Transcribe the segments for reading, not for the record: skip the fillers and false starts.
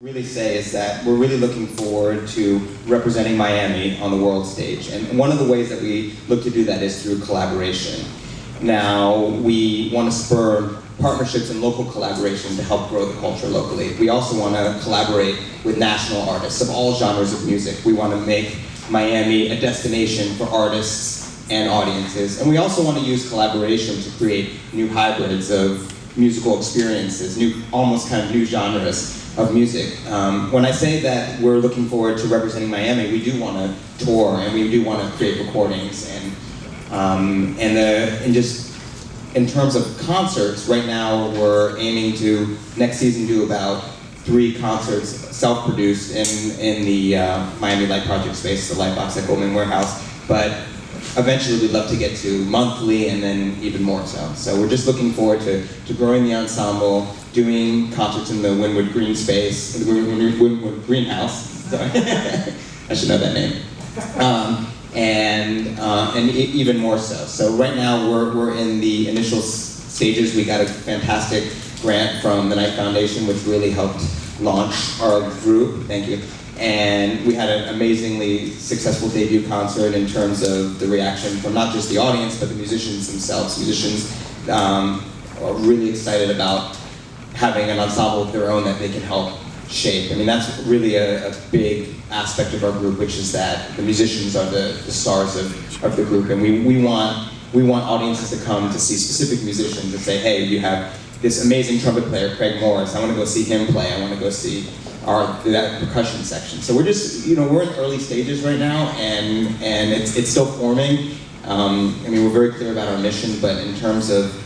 Really say is that we're really looking forward to representing Miami on the world stage. And one of the ways that we look to do that is through collaboration. Now, we want to spur partnerships and local collaboration to help grow the culture locally. We also want to collaborate with national artists of all genres of music. We want to make Miami a destination for artists and audiences. And we also want to use collaboration to create new hybrids of musical experiences, almost kind of new genres of music. When I say that we're looking forward to representing Miami, we do want to tour and we do want to create recordings. And just in terms of concerts, right now we're aiming to next season do about 3 concerts self-produced in the Miami Light Project space, the Lightbox at Goldman Warehouse. But eventually we'd love to get to monthly and then even more so. So we're just looking forward to growing the ensemble, doing concerts in the Wynwood Green space, the Wynwood Greenhouse. Sorry. I should know that name. And even more so. So right now we're in the initial stages. We got a fantastic grant from the Knight Foundation, which really helped launch our group. Thank you. And we had an amazingly successful debut concert in terms of the reaction from not just the audience, but the musicians themselves. Musicians are really excited about having an ensemble of their own that they can help shape. I mean, that's really a big aspect of our group, which is that the musicians are the stars of the group. And we want audiences to come to see specific musicians and say, hey, you have this amazing trumpet player, Craig Morris. I want to go see him play. I want to go see that percussion section. So we're just, we're in the early stages right now, and it's still forming. I mean, we're very clear about our mission, but in terms of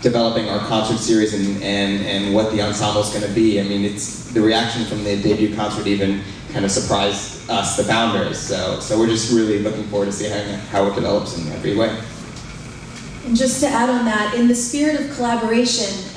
developing our concert series and what the ensemble is going to be, I mean, it's the reaction from the debut concert even kind of surprised us, the founders. So we're just really looking forward to see how it develops in every way. And just to add on that, in the spirit of collaboration,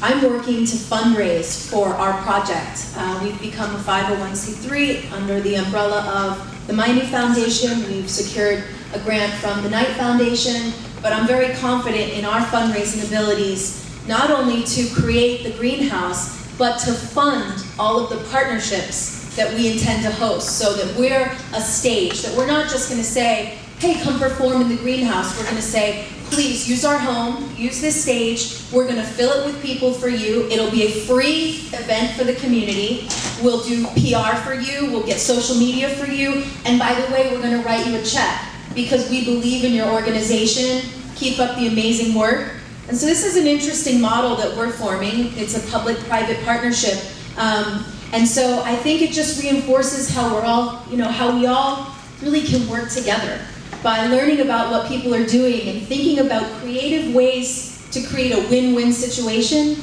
I'm working to fundraise for our project. We've become a 501c3 under the umbrella of the Miami Foundation. We've secured a grant from the Knight Foundation, but I'm very confident in our fundraising abilities, not only to create the greenhouse, but to fund all of the partnerships that we intend to host, so that we're a stage, that we're not just going to say, hey, come perform in the greenhouse. We're going to say, please use our home, use this stage. We're going to fill it with people for you. It'll be a free event for the community. We'll do PR for you. We'll get social media for you. And by the way, we're going to write you a check because we believe in your organization. Keep up the amazing work. And so this is an interesting model that we're forming. It's a public-private partnership. And so I think it just reinforces how we're all, how we all really can work together by learning about what people are doing and thinking about creative ways to create a win-win situation.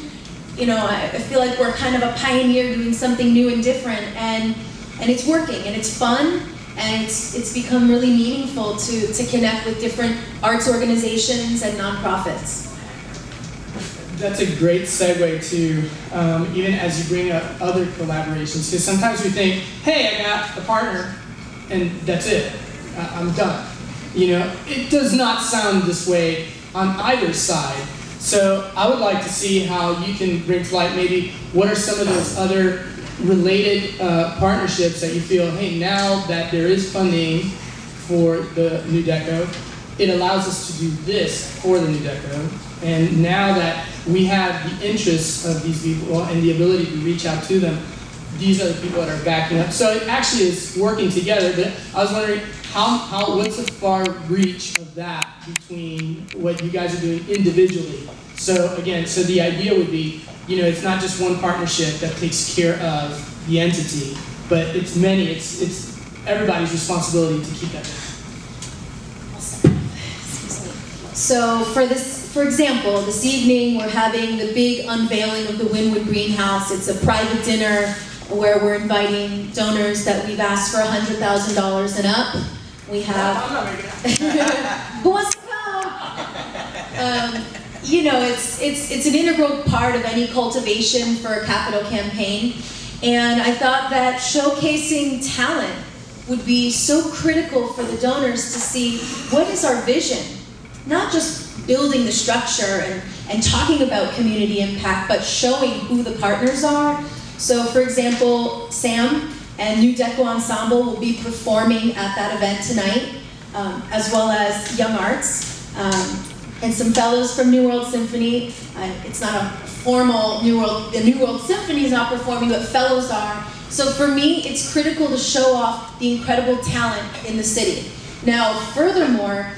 I feel like we're kind of a pioneer doing something new and different, and it's working, and it's fun, and it's become really meaningful to connect with different arts organizations and nonprofits. That's a great segue to, even as you bring up other collaborations, because sometimes we think, hey, I got a partner, and that's it, I'm done. It does not sound this way on either side. So I would like to see how you can bring to light maybe what are some of those other related partnerships that you feel, hey, now that there is funding for the New Deco, it allows us to do this for the New Deco. And now that we have the interests of these people and the ability to reach out to them, these are the people that are backing up. So it actually is working together, but I was wondering, what's the far reach of that between what you guys are doing individually? So again, the idea would be, it's not just one partnership that takes care of the entity, but it's many, it's everybody's responsibility to keep that going. So for example, this evening we're having the big unveiling of the Wynwood Greenhouse. It's a private dinner where we're inviting donors that we've asked for $100,000 and up. We have, I'm not making it. who wants to come? It's an integral part of any cultivation for a capital campaign. And I thought that showcasing talent would be so critical for the donors to see what is our vision. Not just building the structure and talking about community impact, but showing who the partners are So for example, Sam and New Deco Ensemble will be performing at that event tonight, as well as Young Arts, and some fellows from New World Symphony. It's not a formal the New World Symphony is not performing, but fellows are. So for me, it's critical to show off the incredible talent in the city. Now, furthermore,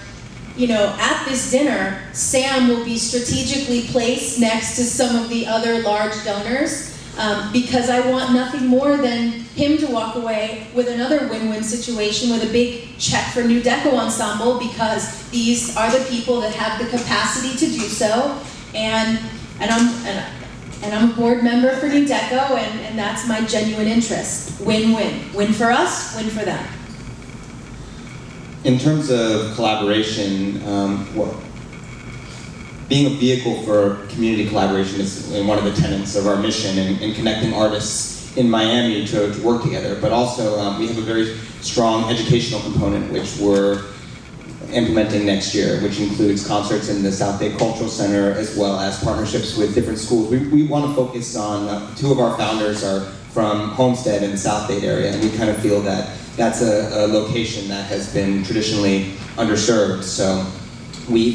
at this dinner, Sam will be strategically placed next to some of the other large donors, because I want nothing more than him to walk away with another win-win situation with a big check for New Deco Ensemble, because these are the people that have the capacity to do so, and I'm a board member for New Deco, and that's my genuine interest. Win-win. Win for us, win for them. In terms of collaboration, being a vehicle for community collaboration is one of the tenets of our mission in connecting artists in Miami to work together. But also, we have a very strong educational component which we're implementing next year, which includes concerts in the South Bay Cultural Center as well as partnerships with different schools. We want to focus on, two of our founders are from Homestead in the South Bay area, and we kind of feel that that's a location that has been traditionally underserved. So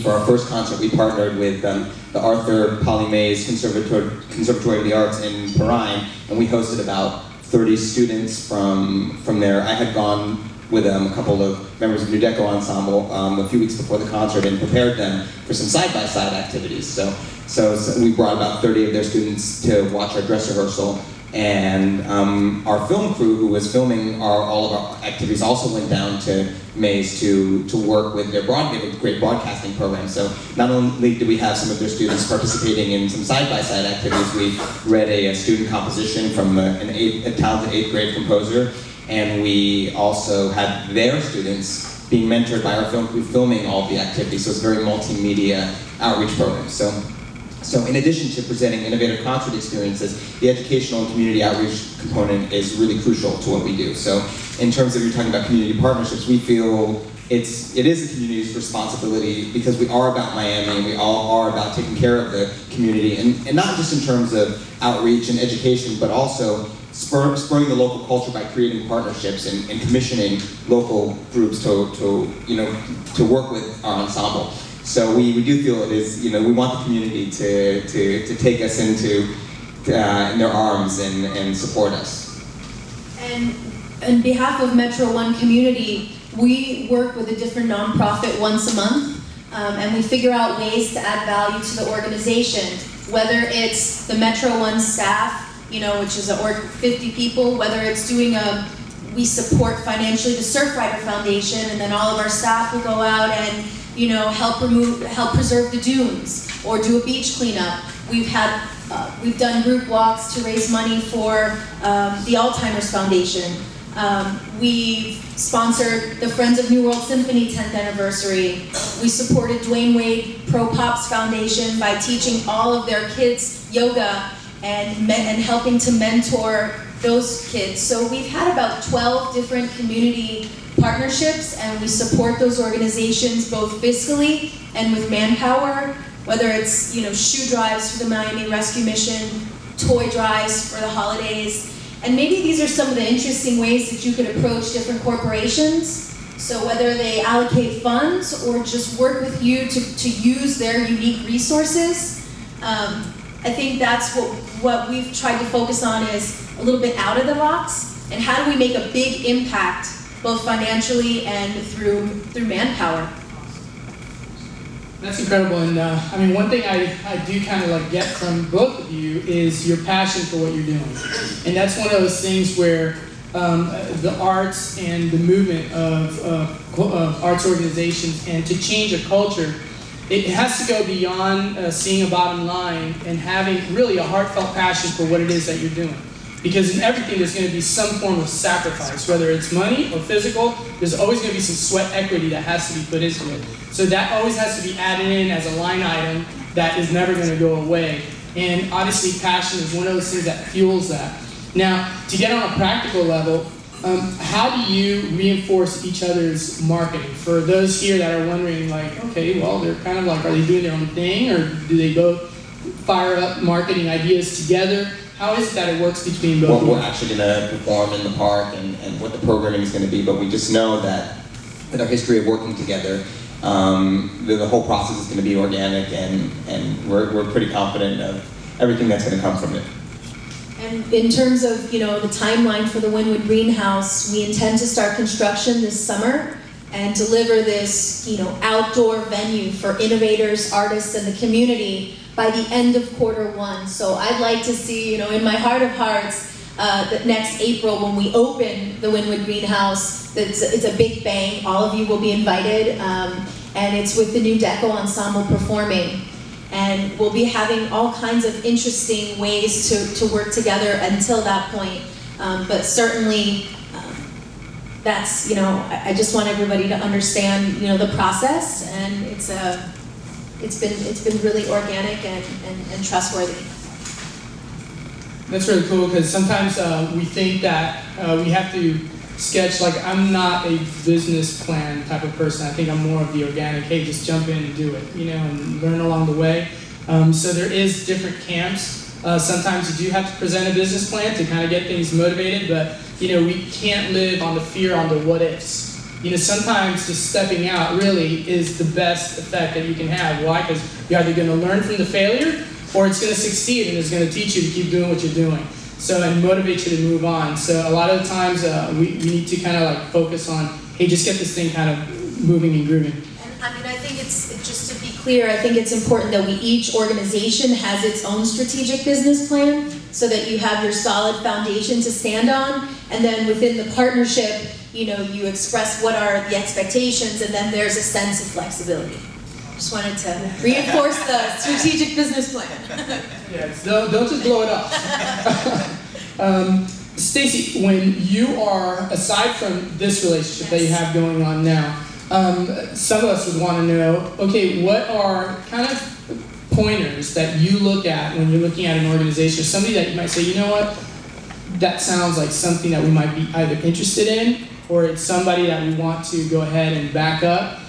for our first concert, we partnered with the Arthur Polly Mays Conservatory of the Arts in Perrine, and we hosted about 30 students from there. I had gone with a couple of members of New Deco Ensemble a few weeks before the concert and prepared them for some side-by-side activities. So we brought about 30 of their students to watch our dress rehearsal, and our film crew, who was filming all of our activities, also went down to Mays to work with they have a great broadcasting program. So not only did we have some of their students participating in some side-by-side activities, we read a student composition from a talented 8th grade composer, and we also had their students being mentored by our film crew filming all the activities. So it's a very multimedia outreach program. So in addition to presenting innovative concert experiences, the educational and community outreach component is really crucial to what we do. So in terms of you're talking about community partnerships, we feel it is the community's responsibility, because we are about Miami and we all are about taking care of the community, and not just in terms of outreach and education, but also spurring the local culture by creating partnerships and commissioning local groups to work with our ensemble. So we do feel it is, we want the community to take us in their arms and support us. And on behalf of Metro One community, we work with a different nonprofit once a month, and we figure out ways to add value to the organization, whether it's the Metro One staff, which is 50 people, whether it's we support financially the Surfrider Foundation, and then all of our staff will go out and help preserve the dunes or do a beach cleanup. We've done group walks to raise money for the Alzheimer's Foundation. We sponsored the Friends of New World Symphony 10th anniversary. We supported Dwayne Wade Pro Pops Foundation by teaching all of their kids yoga and helping to mentor those kids. So we've had about 12 different community partnerships, and we support those organizations both fiscally and with manpower, whether it's shoe drives for the Miami Rescue Mission, toy drives for the holidays. And maybe these are some of the interesting ways that you could approach different corporations. So whether they allocate funds or just work with you to use their unique resources, I think that's what we've tried to focus on, is a little bit out of the box, and how do we make a big impact both financially and through manpower. That's incredible, and one thing I do kind of get from both of you is your passion for what you're doing. And that's one of those things where the arts and the movement of arts organizations, and to change a culture, it has to go beyond seeing a bottom line and having really a heartfelt passion for what it is that you're doing. Because in everything, there's going to be some form of sacrifice, whether it's money or physical. There's always going to be some sweat equity that has to be put into it. So that always has to be added in as a line item that is never going to go away. And obviously, passion is one of those things that fuels that. Now, to get on a practical level, how do you reinforce each other's marketing? For those here that are wondering, okay, well, they're kind of are they doing their own thing, or do they both fire up marketing ideas together? how is it that it works between both? What we're actually going to perform in the park and what the programming is going to be, but we just know that with our history of working together, the whole process is going to be organic, and we're pretty confident of everything that's going to come from it. And in terms of, the timeline for the Wynwood Greenhouse, we intend to start construction this summer and deliver this, outdoor venue for innovators, artists, and the community by the end of Q1. So I'd like to see, in my heart of hearts, that next April when we open the Wynwood Greenhouse, it's a big bang. All of you will be invited, and it's with the new Deco Ensemble performing. And we'll be having all kinds of interesting ways to work together until that point. But certainly, that's, I just want everybody to understand, the process, and it's been really organic and trustworthy. That's really cool, because sometimes we think that we have to sketch, like, I'm not a business plan type of person. I think I'm more of the organic, hey, just jump in and do it, and learn along the way. So there is different camps. Sometimes you do have to present a business plan to kind of get things motivated, but we can't live on the fear, on the what ifs. Sometimes just stepping out really is the best effect that you can have. Why? Because you're either going to learn from the failure, or it's going to succeed and it's going to teach you to keep doing what you're doing. So, and motivate you to move on. So a lot of the times we need to kind of like focus on, hey, just get this thing kind of moving and grooving. And I think it's just to be clear, I think it's important that each organization has its own strategic business plan so that you have your solid foundation to stand on, and then within the partnership, you express what are the expectations, and then there's a sense of flexibility. Just wanted to reinforce the strategic business plan. Yes, don't just blow it up. Stacey, when you are, aside from this relationship that you have going on now, some of us would want to know, okay, what are kind of pointers that you look at when you're looking at an organization, somebody that you might say, you know what, that sounds like something that we might be either interested in, or it's somebody that we want to go ahead and back up,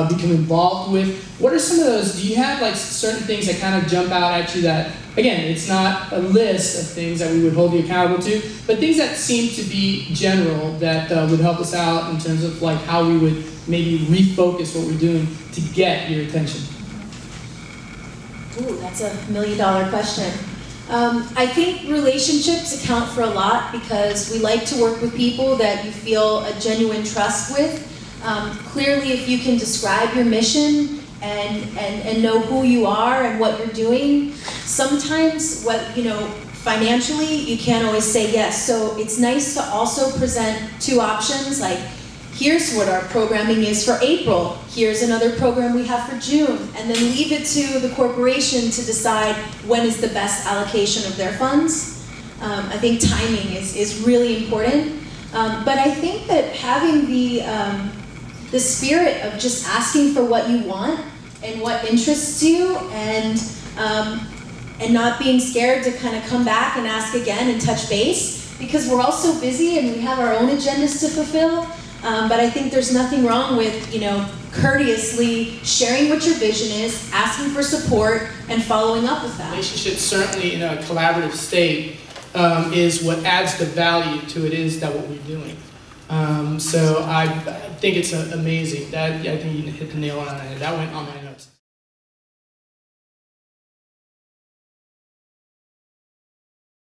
become involved with. What are some of those? Do you have like certain things that kind of jump out at you that, again, it's not a list of things that we would hold you accountable to, but things that seem to be general that would help us out in terms of like how we would maybe refocus what we're doing to get your attention? Ooh, that's $1 million question. I think relationships account for a lot, because we like to work with people that you feel a genuine trust with. Clearly, if you can describe your mission and know who you are and what you're doing, sometimes financially you can't always say yes. So it's nice to also present two options, like, here's what our programming is for April, here's another program we have for June, and then leave it to the corporation to decide when is the best allocation of their funds. I think timing is really important. But I think that having the spirit of just asking for what you want and what interests you, and not being scared to kind of come back and ask again and touch base, because we're all so busy and we have our own agendas to fulfill. But I think there's nothing wrong with, courteously sharing what your vision is, asking for support, and following up with that. Relationships, certainly in a collaborative state, is what adds the value to it is that what we're doing. So I think it's amazing. I think you hit the nail on the head. That went on my